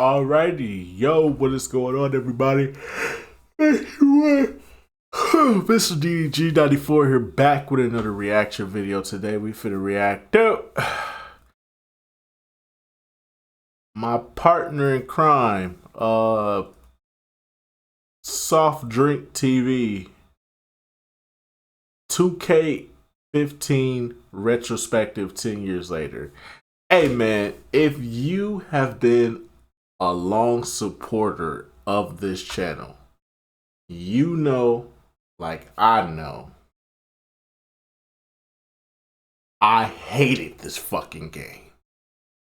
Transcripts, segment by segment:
Alrighty, yo, what is going on, everybody? Anyway, Mr. DDG94 here, back with another reaction video. Today, we finna react to my partner in crime, Soft Drink TV, 2K15 retrospective 10 years later. Hey man, if you have been a long supporter of this channel, you know, like I know, I hated this fucking game.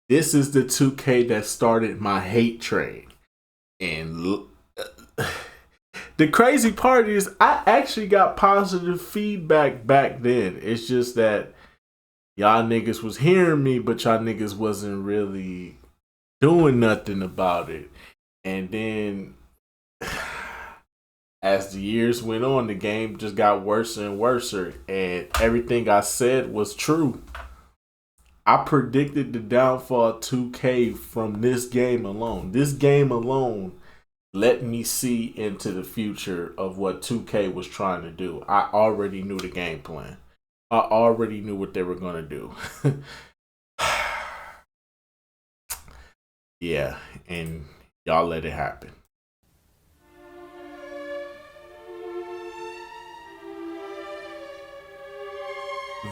This is the 2K that started my hate train. And the crazy part is I actually got positive feedback back then. It's just that y'all niggas was hearing me, but y'all niggas wasn't really doing nothing about it. And then as the years went on, the game just got worse and worse, and everything I said was true. I predicted the downfall of 2K from this game alone. This game alone let me see into the future of what 2K was trying to do. I already knew the game plan. I already knew what they were going to do. Yeah, and y'all let it happen.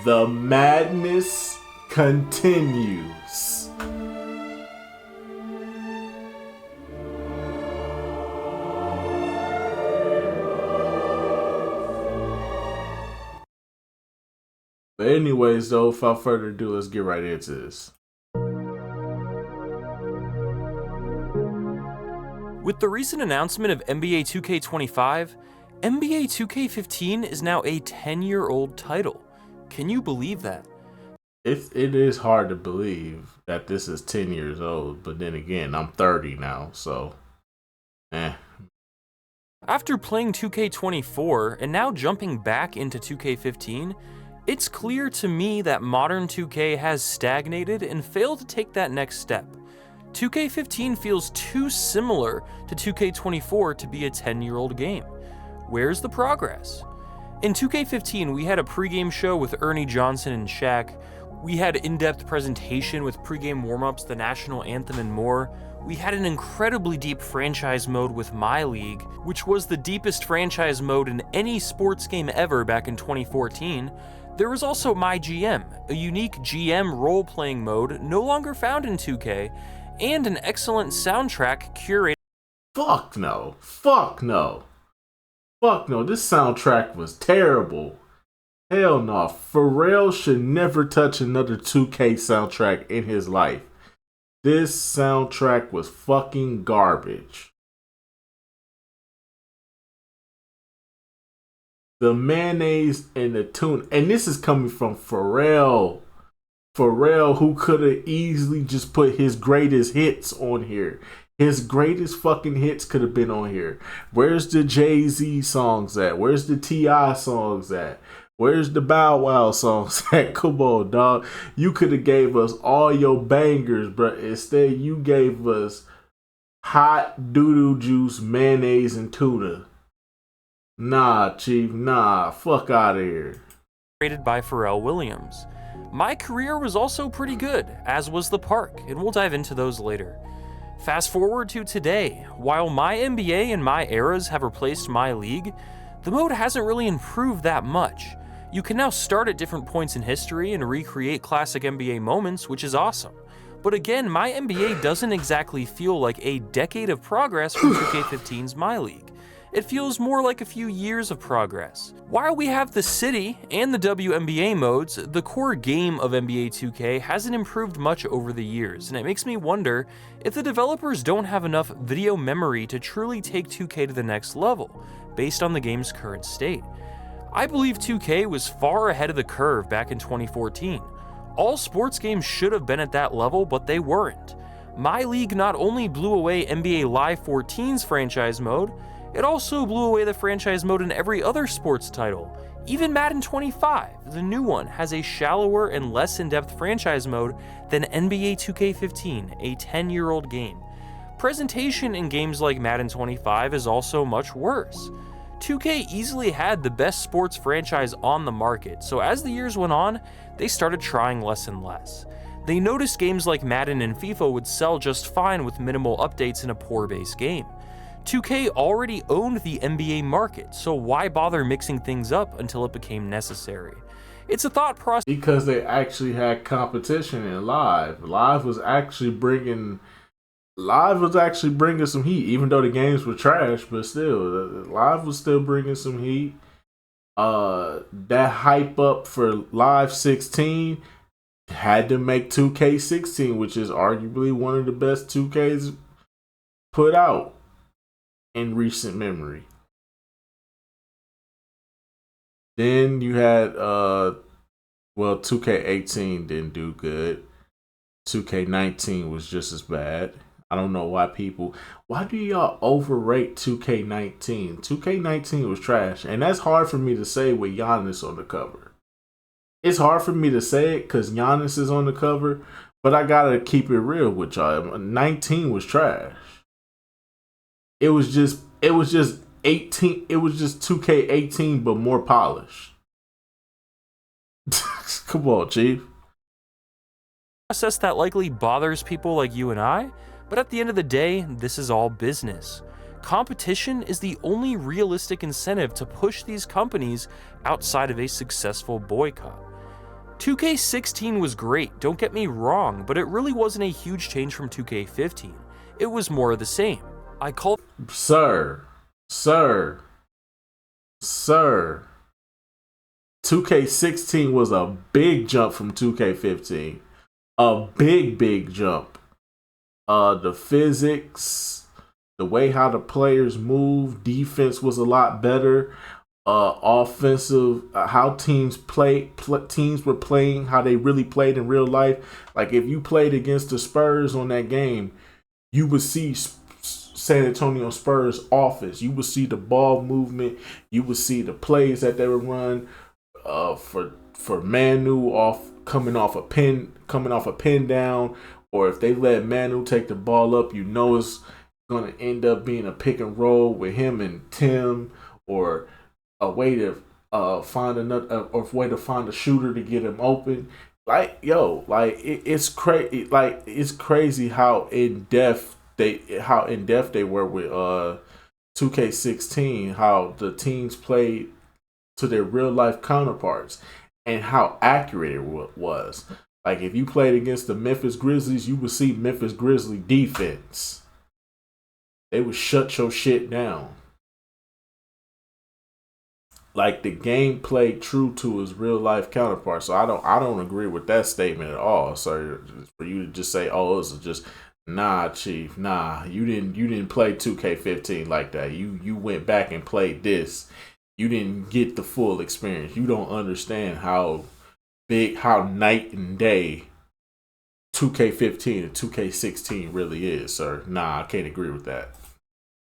The madness continues. But anyways, though, without further ado, let's get right into this. With the recent announcement of NBA 2K25, NBA 2K15 is now a 10-year-old title. Can you believe that? It is hard to believe that this is 10 years old, but then again, I'm 30 now, so After playing 2K24 and now jumping back into 2K15, it's clear to me that modern 2K has stagnated and failed to take that next step. 2K15 feels too similar to 2K24 to be a 10-year-old game. Where's the progress? In 2K15, we had a pregame show with Ernie Johnson and Shaq. We had in-depth presentation with pregame warm-ups, the national anthem, and more. We had an incredibly deep franchise mode with My League, which was the deepest franchise mode in any sports game ever back in 2014. There was also My GM, a unique GM role-playing mode no longer found in 2K, and an excellent soundtrack curated. Fuck no. Fuck no. Fuck no. This soundtrack was terrible. Hell no. Pharrell should never touch another 2K soundtrack in his life. This soundtrack was fucking garbage. The mayonnaise and the tuna. And this is coming from Pharrell. Pharrell, who could have easily just put his greatest hits on here. His greatest fucking hits could have been on here. Where's the Jay-Z songs at? Where's the T.I. songs at? Where's the Bow Wow songs at? Come on, dog. You could have gave us all your bangers, but instead you gave us hot doo-doo juice, mayonnaise, and tuna. Nah, Chief. Nah. Fuck out of here. Created by Pharrell Williams. My career was also pretty good, as was the park, and we'll dive into those later. Fast forward to today. While My NBA and My Eras have replaced My League, the mode hasn't really improved that much. You can now start at different points in history and recreate classic NBA moments, which is awesome. But again, My NBA doesn't exactly feel like a decade of progress from 2K15's My League. It feels more like a few years of progress. While we have the City and the WNBA modes, the core game of NBA 2K hasn't improved much over the years, and it makes me wonder if the developers don't have enough video memory to truly take 2K to the next level, based on the game's current state. I believe 2K was far ahead of the curve back in 2014. All sports games should have been at that level, but they weren't. My League not only blew away NBA Live 14's franchise mode, it also blew away the franchise mode in every other sports title. Even Madden 25, the new one, has a shallower and less in-depth franchise mode than NBA 2K15, a 10-year-old game. Presentation in games like Madden 25 is also much worse. 2K easily had the best sports franchise on the market, so as the years went on, they started trying less and less. They noticed games like Madden and FIFA would sell just fine with minimal updates in a poor base game. 2K already owned the NBA market, so why bother mixing things up until it became necessary? It's a thought process. Because they actually had competition in Live. Live was actually bringing some heat, even though the games were trash. But still, Live was still bringing some heat. That hype up for Live 16 had to make 2K16, which is arguably one of the best 2Ks put out in recent memory. Then you had 2K18 didn't do good. 2K19 was just as bad. I don't know why do y'all overrate 2K19? 2K19 was trash, and that's hard for me to say with Giannis on the cover. It's hard for me to say it because Giannis is on the cover, but I gotta keep it real with y'all. 19 was trash. It was just 18. It was just 2K18, but more polished. Come on, Chief. Process that likely bothers people like you and I, but at the end of the day, this is all business. Competition is the only realistic incentive to push these companies outside of a successful boycott. 2K16 was great, don't get me wrong, but it really wasn't a huge change from 2K15. It was more of the same. I call Sir. 2K16 was a big jump from 2K15. A big jump. The physics, the way how the players move, defense was a lot better. Offensive, how teams were playing, how they really played in real life. Like if you played against the Spurs on that game, you would see San Antonio Spurs offense. You would see the ball movement. You would see the plays that they would run for Manu coming off a pin down, or if they let Manu take the ball up, it's going to end up being a pick and roll with him and Tim, or a way to find a shooter to get him open. It's crazy. It's crazy how in depth they were with 2K16. How the teams played to their real life counterparts and how accurate it was. Like if you played against the Memphis Grizzlies, you would see Memphis Grizzly defense. They would shut your shit down. Like the game played true to his real life counterpart. So I don't agree with that statement at all. So for you to just say, "Oh, it was just," nah, Chief, nah, you didn't play 2K15 like that. You went back and played this. You didn't get the full experience. You don't understand how night and day 2K15 and 2K16 really is, sir. Nah, I can't agree with that.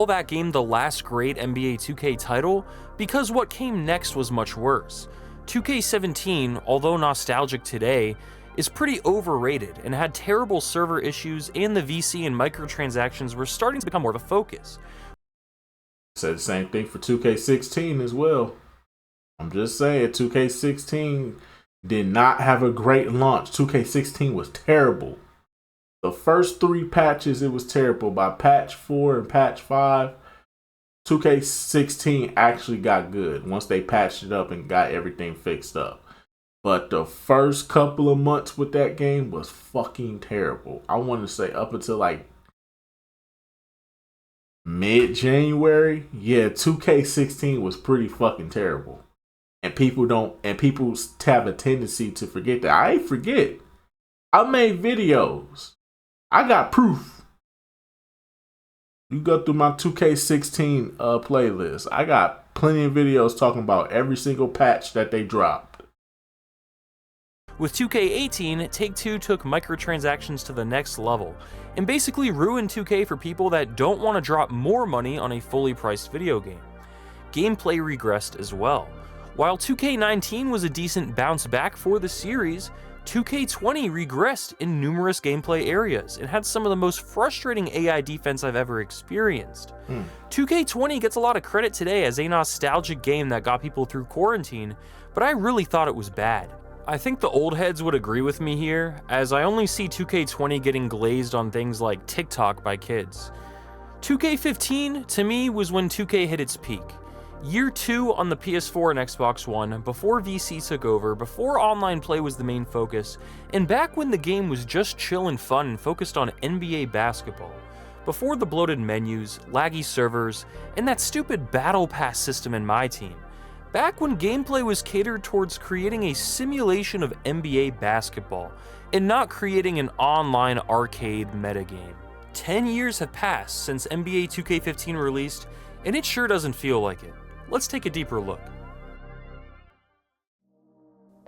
That game the last great NBA 2K title because what came next was much worse. 2K17, although nostalgic today, is pretty overrated and had terrible server issues, and the VC and microtransactions were starting to become more of a focus. Said the same thing for 2K16 as well. I'm just saying 2K16 did not have a great launch. 2K16 was terrible. The first 3 patches, it was terrible. By patch 4 and patch 5, 2K16 actually got good once they patched it up and got everything fixed up. But the first couple of months with that game was fucking terrible. I want to say up until like mid-January, 2K16 was pretty fucking terrible. And people have a tendency to forget that. I ain't forget. I made videos. I got proof. You go through my 2K16 playlist. I got plenty of videos talking about every single patch that they dropped. With 2K18, Take-Two took microtransactions to the next level and basically ruined 2K for people that don't want to drop more money on a fully priced video game. Gameplay regressed as well. While 2K19 was a decent bounce back for the series, 2K20 regressed in numerous gameplay areas and had some of the most frustrating AI defense I've ever experienced. 2K20 gets a lot of credit today as a nostalgic game that got people through quarantine, but I really thought it was bad. I think the old heads would agree with me here, as I only see 2K20 getting glazed on things like TikTok by kids. 2K15, to me, was when 2K hit its peak. Year 2 on the PS4 and Xbox One, before VC took over, before online play was the main focus, and back when the game was just chill and fun and focused on NBA basketball. Before the bloated menus, laggy servers, and that stupid battle pass system in my team. Back when gameplay was catered towards creating a simulation of NBA basketball, and not creating an online arcade metagame. 10 years have passed since NBA 2K15 released, and it sure doesn't feel like it. Let's take a deeper look.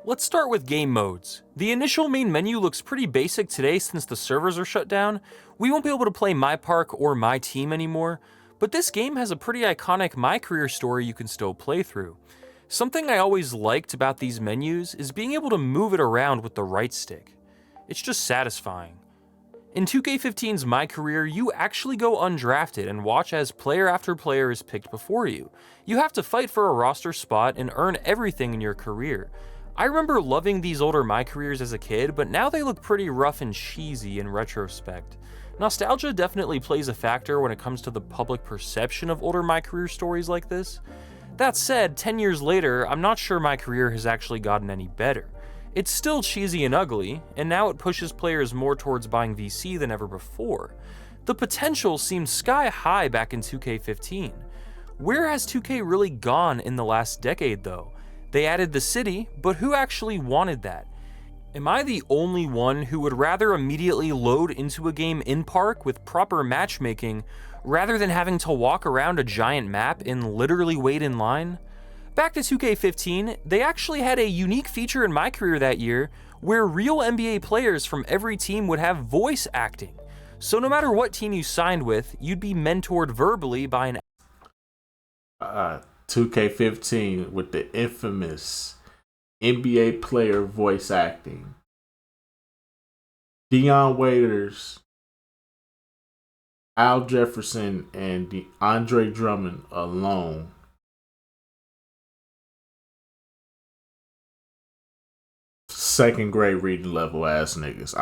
Let's start with game modes. The initial main menu looks pretty basic today since the servers are shut down. We won't be able to play My Park or My Team anymore, but this game has a pretty iconic My Career story you can still play through. Something I always liked about these menus is being able to move it around with the right stick. It's just satisfying. In 2K15's My Career, you actually go undrafted and watch as player after player is picked before you. You have to fight for a roster spot and earn everything in your career. I remember loving these older My Careers as a kid, but now they look pretty rough and cheesy in retrospect. Nostalgia definitely plays a factor when it comes to the public perception of older My Career stories like this. That said, 10 years later, I'm not sure My Career has actually gotten any better. It's still cheesy and ugly, and now it pushes players more towards buying VC than ever before. The potential seemed sky high back in 2K15. Where has 2K really gone in the last decade though? They added the city, but who actually wanted that? Am I the only one who would rather immediately load into a game in park with proper matchmaking rather than having to walk around a giant map and literally wait in line? Back to 2K15, they actually had a unique feature in My Career that year where real NBA players from every team would have voice acting. So no matter what team you signed with, you'd be mentored verbally by an 2K15 with the infamous NBA player voice acting. Dion Waiters, Al Jefferson, and Andre Drummond alone second grade reading level ass niggas.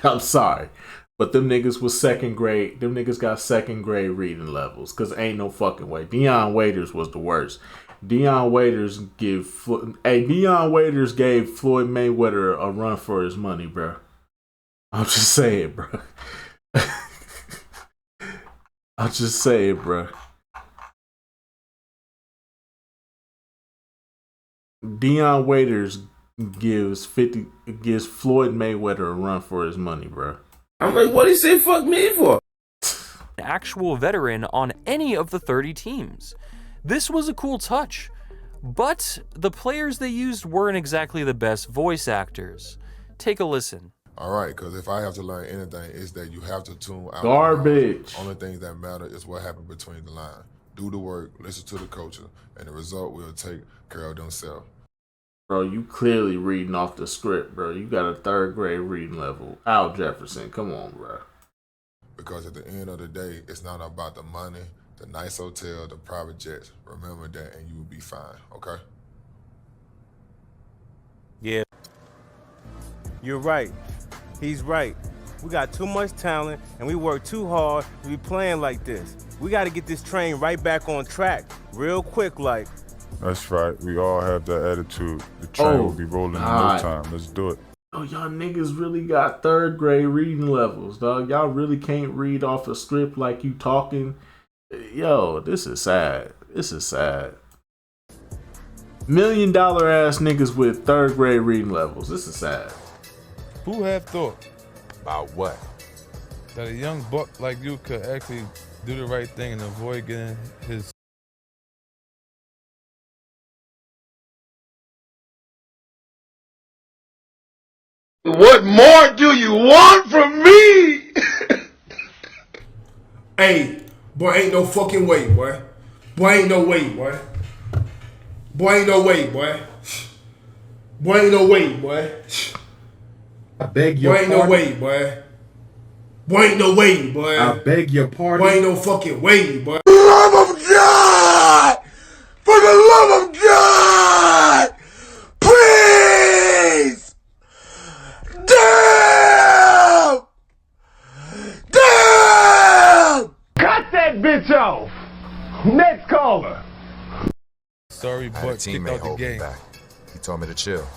I'm sorry, but them niggas was second grade. Them niggas got second grade reading levels, cause ain't no fucking way. Dion Waiters was the worst. Dion Waiters gave Floyd Mayweather a run for his money, bro. I'm just saying, bro. I'm just saying, bro. Dion Waiters gives Floyd Mayweather a run for his money, bro. I'm like, what he say fuck me for? An actual veteran on any of the 30 teams. This was a cool touch, but the players they used weren't exactly the best voice actors. Take a listen. All right, because if I have to learn anything, it's that you have to tune out. Garbage. Only things that matter is what happened between the lines. Do the work, listen to the coaches, and the result will take care of themselves. Bro, you clearly reading off the script, bro. You got a third grade reading level. Al Jefferson, come on, bro. Because at the end of the day, it's not about the money, the nice hotel, the private jets. Remember that and you will be fine, okay? Yeah. You're right. He's right. We got too much talent and we work too hard to be playing like this. We got to get this train right back on track real quick like. That's right. We all have that attitude. The train will be rolling in no time. Let's do it. Oh, y'all niggas really got third grade reading levels, dog. Y'all really can't read off a script like you talking. Yo, this is sad. This is sad. $1 million ass niggas with third grade reading levels. This is sad. Who have thought About what? that a young buck like you could actually do the right thing and avoid getting his What more do you want from me? Hey, boy, ain't no fucking way, boy. Boy, ain't no way, boy. Boy, ain't no way, boy. Boy, ain't no way, boy. I beg your pardon. Boy, ain't no way, boy. Boy, ain't no way, boy. I beg your pardon. Boy, ain't no fucking way, boy. For the love of God! For the love of God! Please! Damn! Damn! Cut that bitch off! Next caller. Sorry, Buck kicked out the game. He told me to chill.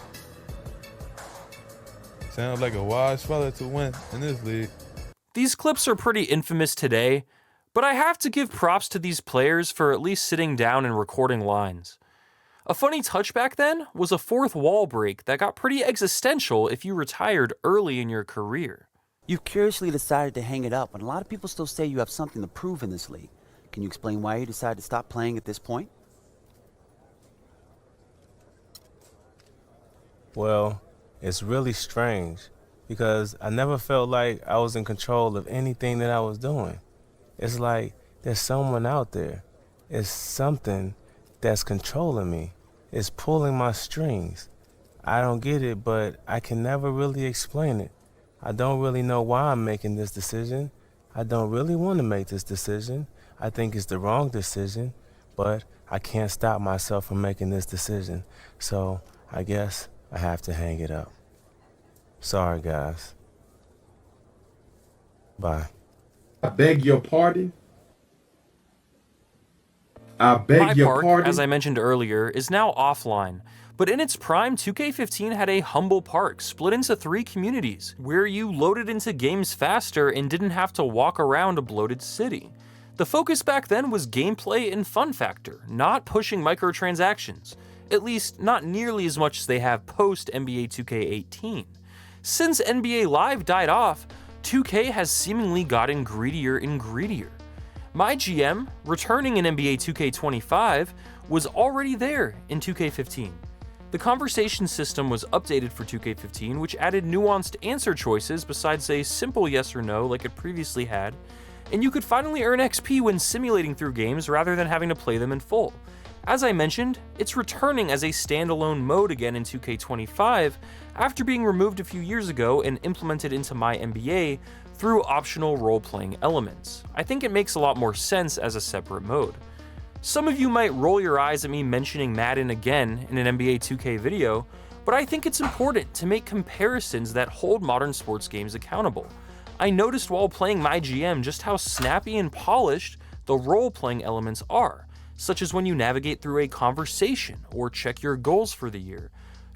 Sounds like a wise fella to win in this league. These clips are pretty infamous today, but I have to give props to these players for at least sitting down and recording lines. A funny touch back then was a fourth wall break that got pretty existential if you retired early in your career. You've curiously decided to hang it up, and a lot of people still say you have something to prove in this league. Can you explain why you decided to stop playing at this point? Well, it's really strange because I never felt like I was in control of anything that I was doing. It's like there's someone out there. It's something that's controlling me. It's pulling my strings. I don't get it, but I can never really explain it. I don't really know why I'm making this decision. I don't really want to make this decision. I think it's the wrong decision, but I can't stop myself from making this decision. So I guess I have to hang it up. Sorry, guys. Bye. I beg your pardon. I beg your pardon. As I mentioned earlier, is now offline. But in its prime, 2K15 had a humble park split into 3 communities, where you loaded into games faster and didn't have to walk around a bloated city. The focus back then was gameplay and fun factor, not pushing microtransactions. At least, not nearly as much as they have post NBA 2K18. Since NBA Live died off, 2K has seemingly gotten greedier and greedier. My GM, returning in NBA 2K25, was already there in 2K15. The conversation system was updated for 2K15, which added nuanced answer choices besides a simple yes or no like it previously had, and you could finally earn XP when simulating through games rather than having to play them in full. As I mentioned, it's returning as a standalone mode again in 2K25 after being removed a few years ago and implemented into my NBA through optional role-playing elements. I think it makes a lot more sense as a separate mode. Some of you might roll your eyes at me mentioning Madden again in an NBA 2K video, but I think it's important to make comparisons that hold modern sports games accountable. I noticed while playing my GM just how snappy and polished the role-playing elements are, such as when you navigate through a conversation or check your goals for the year.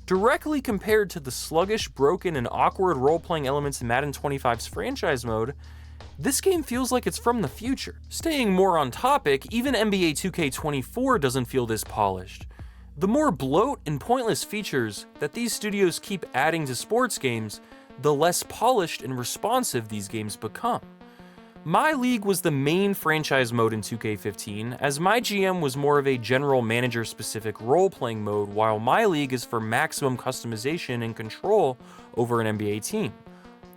Directly compared to the sluggish, broken, and awkward role-playing elements in Madden 25's franchise mode, this game feels like it's from the future. Staying more on topic, even NBA 2K24 doesn't feel this polished. The more bloat and pointless features that these studios keep adding to sports games, the less polished and responsive these games become. My League was the main franchise mode in 2K15, as My GM was more of a general manager-specific role-playing mode, while My League is for maximum customization and control over an NBA team.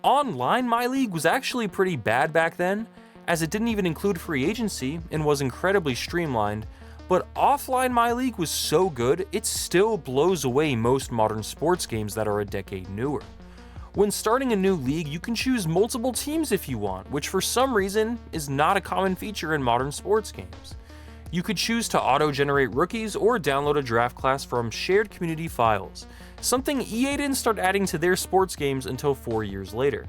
Online, My League was actually pretty bad back then, as it didn't even include free agency and was incredibly streamlined, but offline My League was so good, it still blows away most modern sports games that are a decade newer. When starting a new league, you can choose multiple teams if you want, which for some reason is not a common feature in modern sports games. You could choose to auto-generate rookies or download a draft class from shared community files, something EA didn't start adding to their sports games until 4 years later.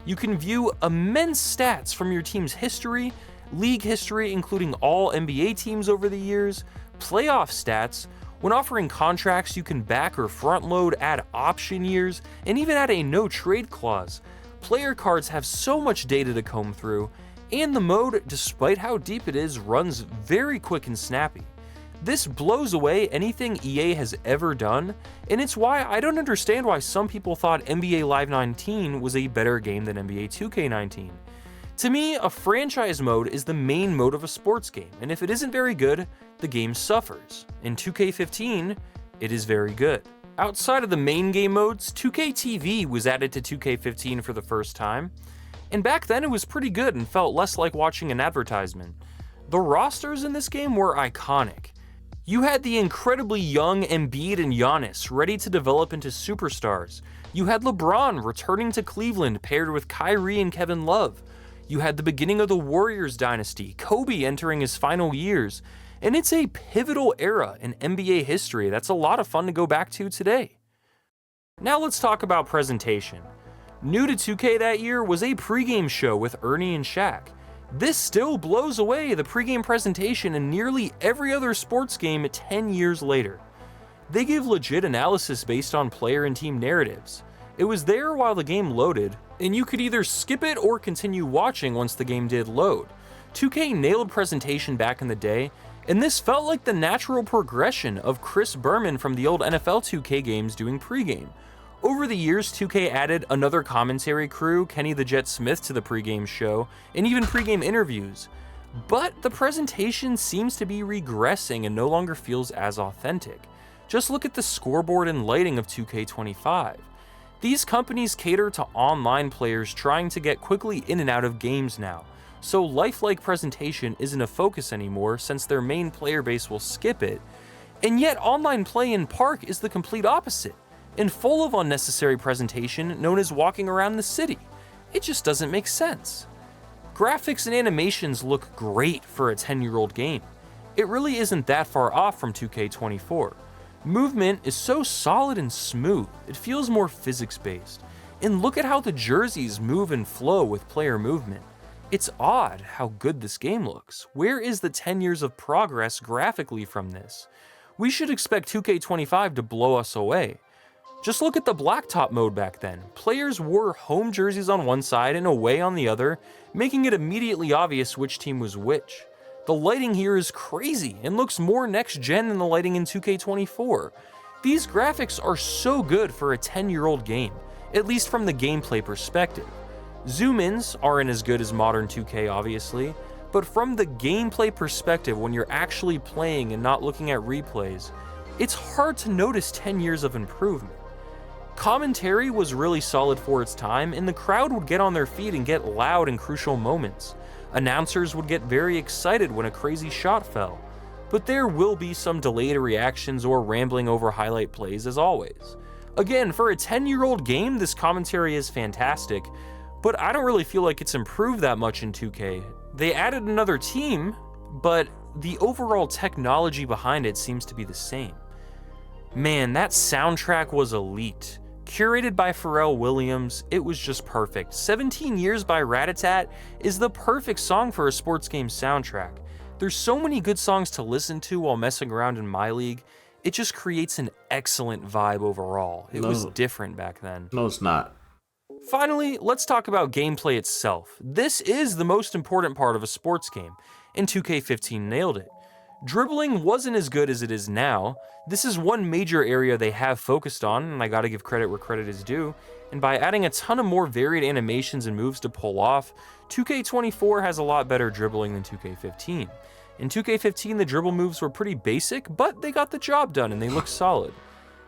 You can view immense stats from your team's history, league history including all NBA teams over the years, playoff stats. When offering contracts, you can back or front load, add option years, and even add a no trade clause. Player cards have so much data to comb through, and the mode, despite how deep it is, runs very quick and snappy. This blows away anything EA has ever done, and it's why I don't understand why some people thought NBA Live 19 was a better game than NBA 2K19. To me, a franchise mode is the main mode of a sports game, and if it isn't very good, the game suffers. In 2K15, it is very good. Outside of the main game modes, 2K TV was added to 2K15 for the first time, and back then it was pretty good and felt less like watching an advertisement. The rosters in this game were iconic. You had the incredibly young Embiid and Giannis ready to develop into superstars. You had LeBron returning to Cleveland paired with Kyrie and Kevin Love. You had the beginning of the Warriors dynasty, Kobe entering his final years, and it's a pivotal era in NBA history that's a lot of fun to go back to today. Now let's talk about presentation. New to 2K that year was a pregame show with Ernie and Shaq. This still blows away the pregame presentation in nearly every other sports game 10 years later. They give legit analysis based on player and team narratives. It was there while the game loaded, and you could either skip it or continue watching once the game did load. 2K nailed presentation back in the day, and this felt like the natural progression of Chris Berman from the old NFL 2K games doing pregame. Over the years, 2K added another commentary crew, Kenny the Jet Smith, to the pregame show, and even pregame interviews. But the presentation seems to be regressing and no longer feels as authentic. Just look at the scoreboard and lighting of 2K25. These companies cater to online players trying to get quickly in and out of games now, so lifelike presentation isn't a focus anymore since their main player base will skip it, and yet online play in Park is the complete opposite, and full of unnecessary presentation known as walking around the city. It just doesn't make sense. Graphics and animations look great for a 10-year-old game. It really isn't that far off from 2K24. Movement is so solid and smooth, it feels more physics-based. And look at how the jerseys move and flow with player movement. It's odd how good this game looks. Where is the 10 years of progress graphically from this? We should expect 2K25 to blow us away. Just look at the blacktop mode back then. Players wore home jerseys on one side and away on the other, making it immediately obvious which team was which. The lighting here is crazy and looks more next-gen than the lighting in 2K24. These graphics are so good for a 10-year-old game, at least from the gameplay perspective. Zoom-ins aren't as good as modern 2K, obviously, but from the gameplay perspective when you're actually playing and not looking at replays, it's hard to notice 10 years of improvement. Commentary was really solid for its time, and the crowd would get on their feet and get loud in crucial moments. Announcers would get very excited when a crazy shot fell. But there will be some delayed reactions or rambling over highlight plays as always. Again, for a 10-year-old game, this commentary is fantastic, but I don't really feel like it's improved that much in 2K. They added another team, but the overall technology behind it seems to be the same. Man, that soundtrack was elite. Curated by Pharrell Williams, it was just perfect. 17 Years by Rat-a-tat is the perfect song for a sports game soundtrack. There's so many good songs to listen to while messing around in My League. It just creates an excellent vibe overall. It was different back then. No, it's not. Finally, let's talk about gameplay itself. This is the most important part of a sports game, and 2K15 nailed it. Dribbling wasn't as good as it is now. This is one major area they have focused on, and I gotta give credit where credit is due, and by adding a ton of more varied animations and moves to pull off, 2K24 has a lot better dribbling than 2K15. In 2K15, the dribble moves were pretty basic, but they got the job done and they look solid.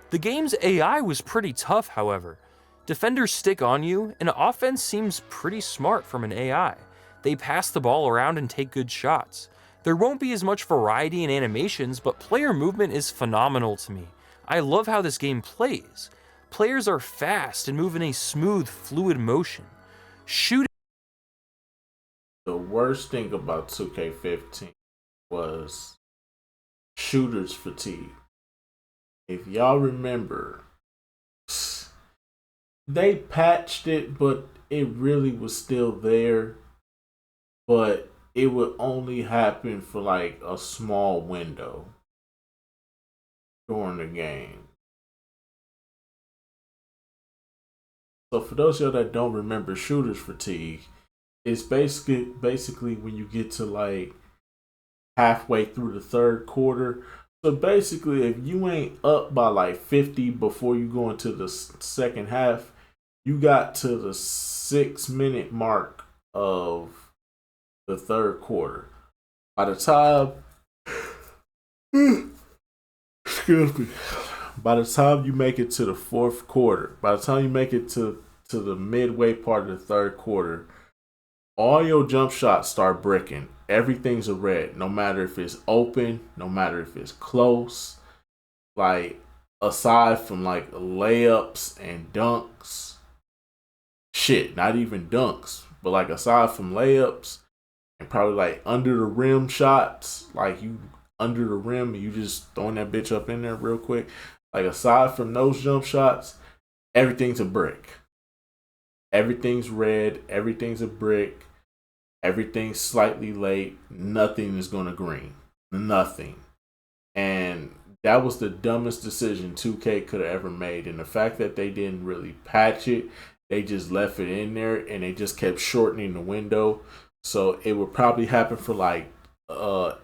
The game's AI was pretty tough, however. Defenders stick on you, and offense seems pretty smart from an AI. They pass the ball around and take good shots. There won't be as much variety in animations, but player movement is phenomenal to me. I love how this game plays. Players are fast and move in a smooth, fluid motion. Shooting. The worst thing about 2K15 was shooter's fatigue. If y'all remember, they patched it, but it really was still there. But it would only happen for like a small window during the game. So for those of y'all that don't remember shooter's fatigue, it's basically when you get to like halfway through the third quarter. So basically, if you ain't up by like 50 before you go into the second half, you got to the 6-minute mark of the third quarter. By the time, excuse me, by the time you make it to the fourth quarter, by the time you make it to the midway part of the third quarter, all your jump shots start bricking. everything's a red. No matter if it's open, no matter if it's close. Like, aside from like layups and dunks, shit, not even dunks, but like aside from layups and probably like under the rim shots, like you under the rim and you just throwing that bitch up in there real quick. Like, aside from those jump shots, everything's a brick. Everything's red. Everything's a brick. Everything's slightly late. Nothing is going to green. Nothing. And that was the dumbest decision 2K could have ever made. And the fact that they didn't really patch it, they just left it in there and they just kept shortening the window. So it would probably happen for like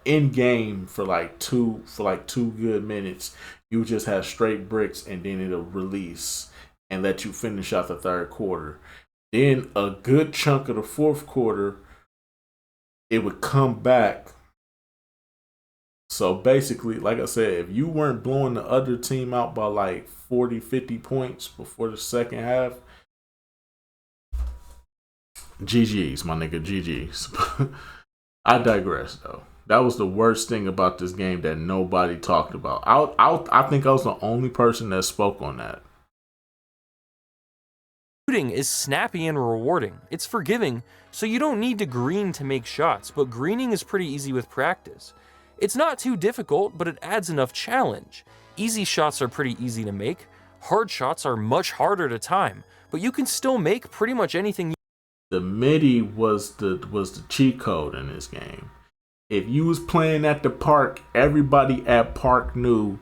in game for like two good minutes. You just have straight bricks and then it'll release and let you finish out the third quarter. Then a good chunk of the fourth quarter, it would come back. So basically, like I said, if you weren't blowing the other team out by like 40, 50 points before the second half, GG's, my nigga, GG's. I digress, though. That was the worst thing about this game that nobody talked about. I think I was the only person that spoke on that. Shooting is snappy and rewarding. It's forgiving, so you don't need to green to make shots, but greening is pretty easy with practice. It's not too difficult, but it adds enough challenge. Easy shots are pretty easy to make. Hard shots are much harder to time, but you can still make pretty much anything. The MIDI was the cheat code in this game. If you was playing at the park, everybody at park knew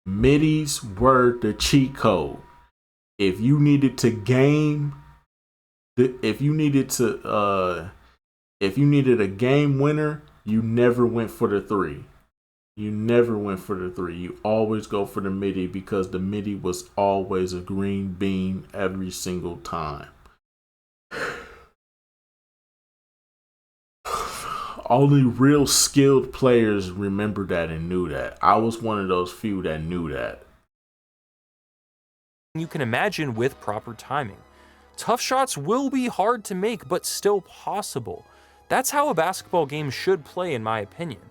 MIDIs were the cheat code. If you needed to game, if you needed a game winner, you never went for the three. You always go for the MIDI because the MIDI was always a green bean every single time. Only real skilled players remember that and knew that. I was one of those few that knew that. You can imagine with proper timing. Tough shots will be hard to make, but still possible. That's how a basketball game should play, in my opinion.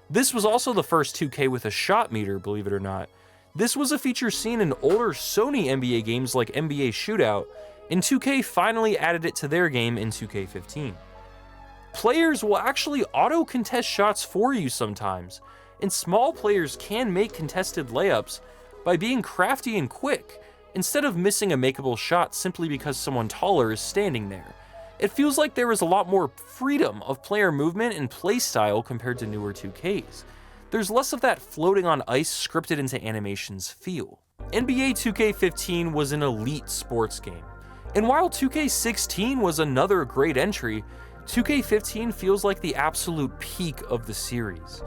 This was also the first 2K with a shot meter, believe it or not. This was a feature seen in older Sony NBA games like NBA Shootout, and 2K finally added it to their game in 2K15. Players will actually auto-contest shots for you sometimes, and small players can make contested layups by being crafty and quick, instead of missing a makeable shot simply because someone taller is standing there. It feels like there is a lot more freedom of player movement and playstyle compared to newer 2Ks. There's less of that floating on ice scripted into animations feel. NBA 2K15 was an elite sports game, and while 2K16 was another great entry, 2K15 feels like the absolute peak of the series.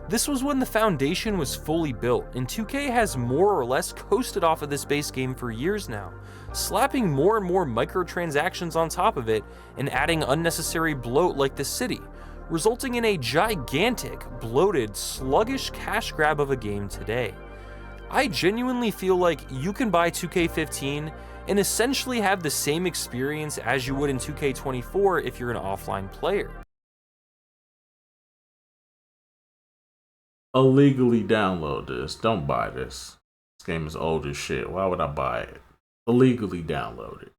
This was when the foundation was fully built, and 2K has more or less coasted off of this base game for years now, slapping more and more microtransactions on top of it and adding unnecessary bloat like the city, resulting in a gigantic, bloated, sluggish cash grab of a game today. I genuinely feel like you can buy 2K15 and essentially have the same experience as you would in 2K24 if you're an offline player. Illegally download this. Don't buy this. This game is old as shit. Why would I buy it? Illegally download it.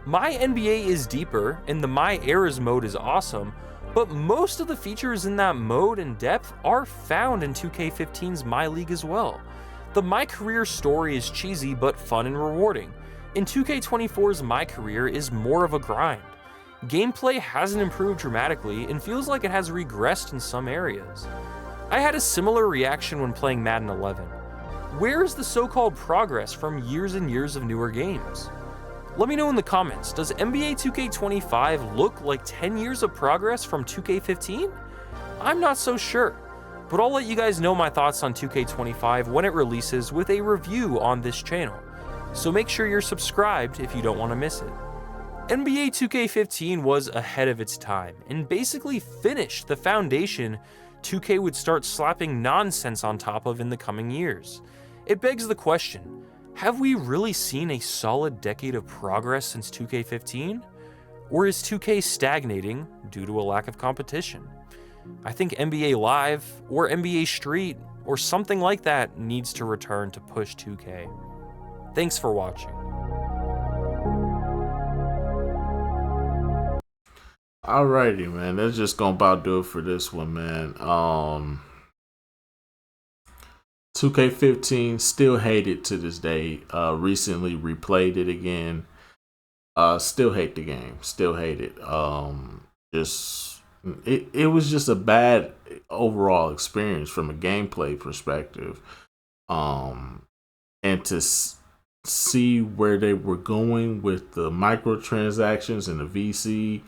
My NBA is deeper, and the My Eras mode is awesome, but most of the features in that mode and depth are found in 2K15's My League as well. The My Career story is cheesy but fun and rewarding. In 2K24's My Career is more of a grind. Gameplay hasn't improved dramatically and feels like it has regressed in some areas. I had a similar reaction when playing Madden 11. Where is the so-called progress from years and years of newer games? Let me know in the comments, does NBA 2K25 look like 10 years of progress from 2K15? I'm not so sure, but I'll let you guys know my thoughts on 2K25 when it releases with a review on this channel, so make sure you're subscribed if you don't want to miss it. NBA 2K15 was ahead of its time and basically finished the foundation 2K would start slapping nonsense on top of in the coming years. It begs the question, have we really seen a solid decade of progress since 2K15? Or is 2K stagnating, due to a lack of competition. I think NBA Live or NBA Street or something like that needs to return to push 2K. Thanks for watching. Alrighty, man. That's just gonna about do it for this one, man. 2K15, still hate it to this day. Recently replayed it again. Still hate the game. Still hate it. It was just a bad overall experience from a gameplay perspective. And to see where they were going with the microtransactions and the VC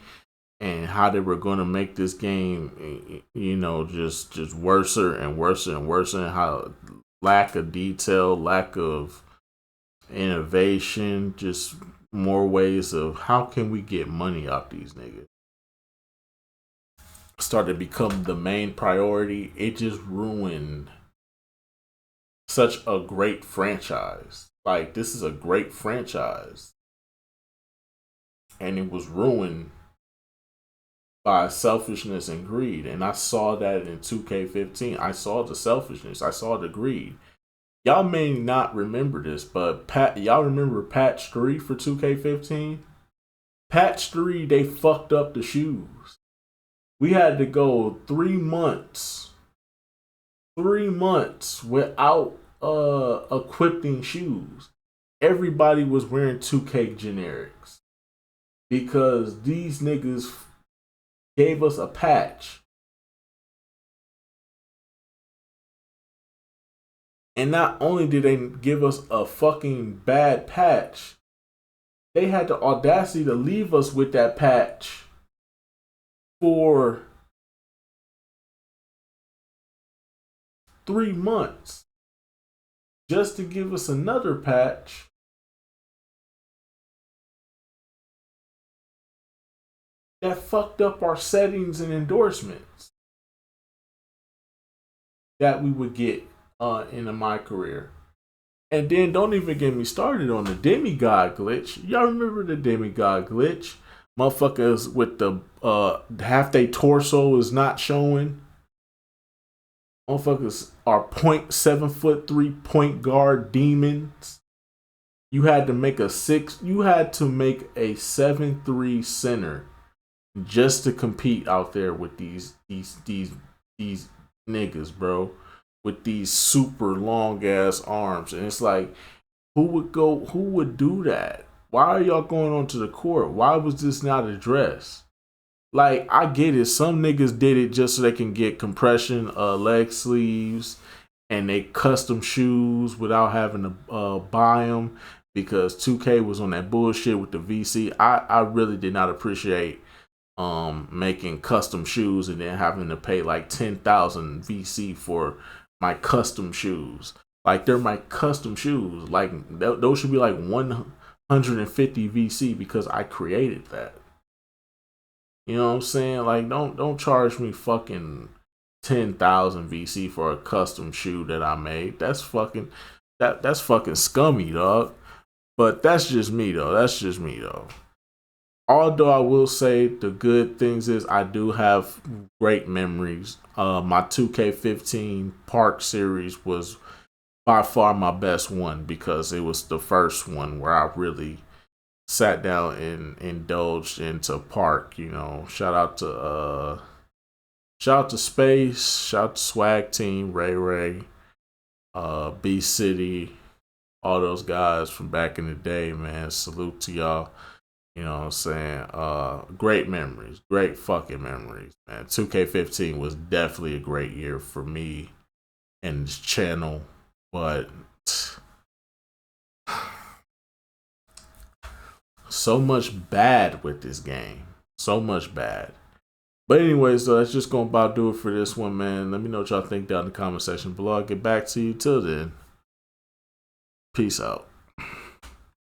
and how they were going to make this game, you know, just worser and worser and worser, and how lack of detail, lack of innovation, just more ways of how can we get money off these niggas started to become the main priority. It just ruined such a great franchise. Like, this is a great franchise, and it was ruined by selfishness and greed. And I saw that in 2K15. I saw the selfishness. I saw the greed. Y'all may not remember this, but y'all remember patch 3 for 2K15? Patch 3, they fucked up the shoes. We had to go 3 months without equipping shoes. Everybody was wearing 2K generics because these niggas gave us a patch. And not only did they give us a fucking bad patch, they had the audacity to leave us with that patch for 3 months just to give us another patch that fucked up our settings and endorsements that we would get in my career. And then don't even get me started on the demigod glitch. Y'all remember the demigod glitch? Motherfuckers with the half their torso is not showing. Motherfuckers are 7'3" point guard demons. You had to make a 7'3" center just to compete out there with these niggas, bro, with these super long ass arms. And it's like, who would do that? Why are y'all going onto the court? Why was this not addressed? Like, I get it. Some niggas did it just so they can get compression leg sleeves and they custom shoes without having to buy them because 2K was on that bullshit with the VC. I really did not appreciate making custom shoes and then having to pay like 10,000 VC for my custom shoes. Like, they're my custom shoes. Like, those should be like 150 VC because I created that. You know what I'm saying? Like, don't charge me fucking 10,000 VC for a custom shoe that I made. That's fucking that's fucking scummy, dog. But that's just me though. Although I will say the good things is I do have great memories. My 2K15 Park series was by far my best one because it was the first one where I really sat down and indulged into Park. You know, shout out to Space, shout out to Swag Team, Ray, B City, all those guys from back in the day, man. Salute to y'all. You know what I'm saying? Great memories. Great fucking memories, man. 2K15 was definitely a great year for me and this channel, but so much bad with this game. So much bad. But anyways, that's just gonna about do it for this one, man. Let me know what y'all think down in the comment section below. I'll get back to you. Till then, peace out.